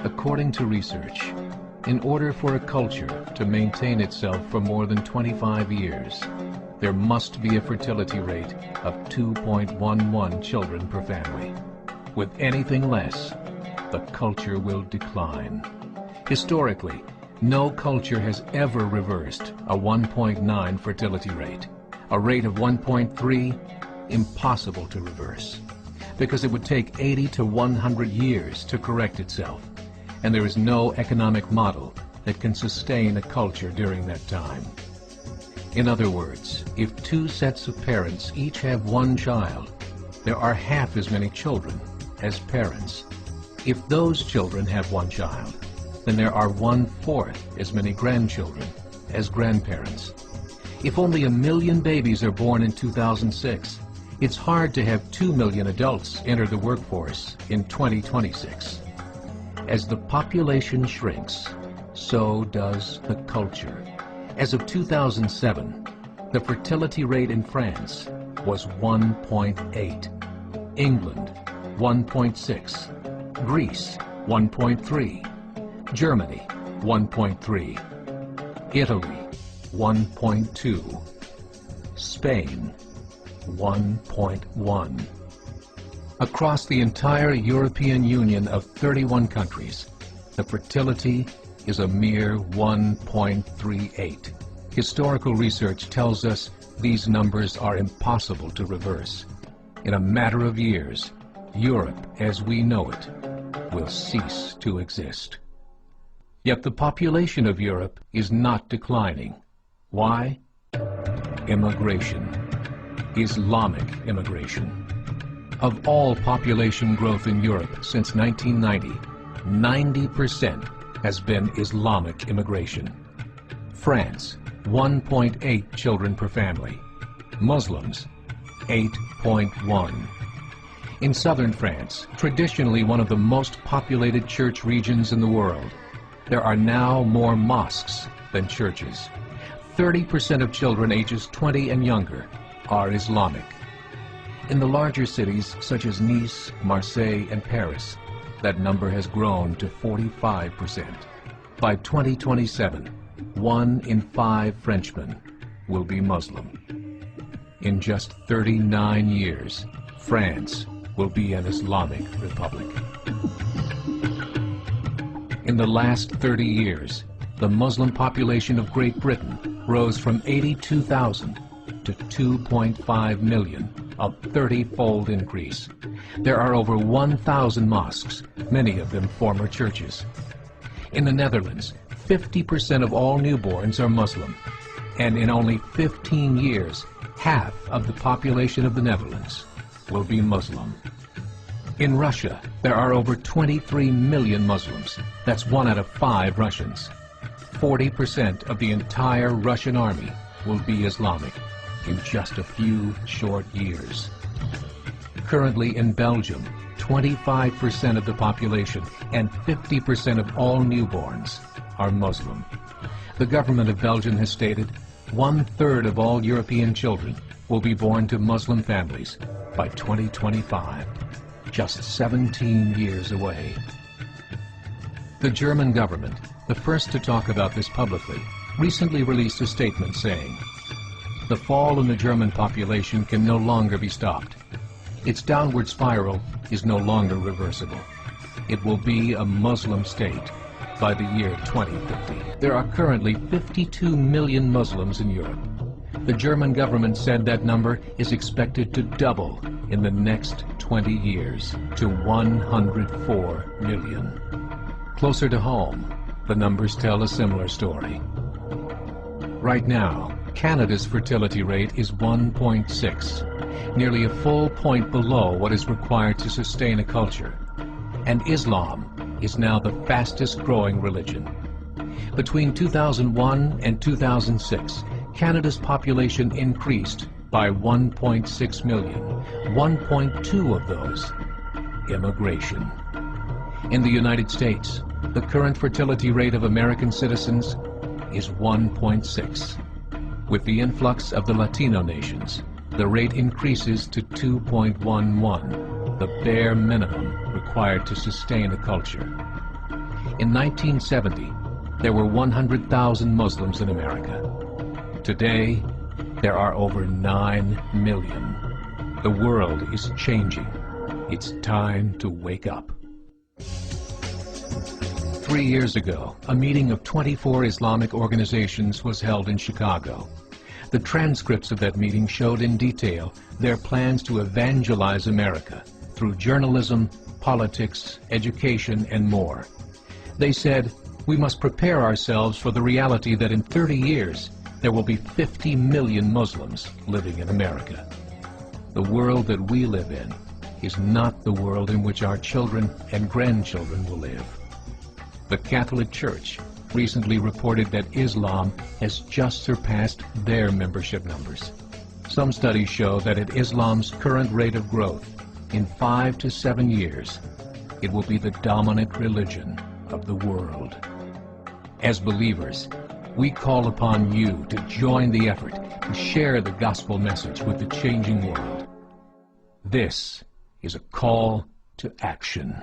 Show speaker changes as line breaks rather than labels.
According to research, in order for a culture to maintain itself for more than 25 years, there must be a fertility rate of 2.11 children per family. With anything less, the culture will decline. Historically, no culture has ever reversed a 1.9 fertility rate. A rate of 1.3, impossible to reverse, because it would take 80 to 100 years to correct itself, and there is no economic model that can sustain a culture during that time. In other words, if two sets of parents each have one child, there are half as many children as parents. If those children have one child, then there are 1/4 as many grandchildren as grandparents. If only 1 million babies are born in 2006, it's hard to have 2 million adults enter the workforce in 2026. As the population shrinks, so does the culture. As of 2007, the fertility rate in France was 1.8, England 1.6, Greece 1.3, Germany 1.3, Italy 1.2, Spain 1.1. Across the entire European Union of 31 countries, the fertility is a mere 1.38. Historical research tells us these numbers are impossible to reverse. In a matter of years, Europe as we know it will cease to exist. Yet the population of Europe is not declining. Why? Immigration. Islamic immigration. Of all population growth in Europe since 1990, 90% has been Islamic immigration. France, 1.8 children per family. Muslims, 8.1. In southern France, traditionally one of the most populated church regions in the world, there are now more mosques than churches. 30% of children ages 20 and younger are Islamic. In the larger cities such as Nice, Marseille, and Paris, that number has grown to 45%. By 2027, 1 in 5 Frenchmen will be Muslim. In just 39 years, France will be an Islamic republic. In the last 30 years, the Muslim population of Great Britain rose from 82,000 to 2.5 million, a 30-fold increase. There are over 1,000 mosques, many of them former churches. In the Netherlands, 50% of all newborns are Muslim, and in only 15 years, half of the population of the Netherlands will be Muslim. In Russia, there are over 23 million Muslims. That's 1 out of 5 Russians. 40% of the entire Russian army will be Islamic in just a few short years. Currently in Belgium, 25% of the population and 50% of all newborns are Muslim. The government of Belgium has stated 1/3 of all European children will be born to Muslim families by 2025, just 17 years away. The German government, the first to talk about this publicly, recently released a statement saying, "The fall in the German population can no longer be stopped. Its downward spiral is no longer reversible. It will be a Muslim state by the year 2050. There are currently 52 million Muslims in Europe. The German government said that number is expected to double in the next 20 years to 104 million. Closer to home, the numbers tell a similar story. Right now, Canada's fertility rate is 1.6, nearly a full point below what is required to sustain a culture. And Islam is now the fastest growing religion. Between 2001 and 2006, Canada's population increased by 1.6 million, 1.2 of those immigration. In the United States, the current fertility rate of American citizens is 1.6. With the influx of the Latino nations, the rate increases to 2.11, the bare minimum required to sustain a culture. In 1970, there were 100,000 Muslims in America. Today, there are over 9 million. The world is changing. It's time to wake up. 3 years ago, a meeting of 24 Islamic organizations was held in Chicago. The transcripts of that meeting showed in detail their plans to evangelize America through journalism, politics, education, and more. They said, we must prepare ourselves for the reality that in 30 years, there will be 50 million Muslims living in America. The world that we live in is not the world in which our children and grandchildren will live. The Catholic Church recently reported that Islam has just surpassed their membership numbers. Some studies show that at Islam's current rate of growth, in 5 to 7 years, it will be the dominant religion of the world. As believers, we call upon you to join the effort to share the gospel message with the changing world. This is a call to action.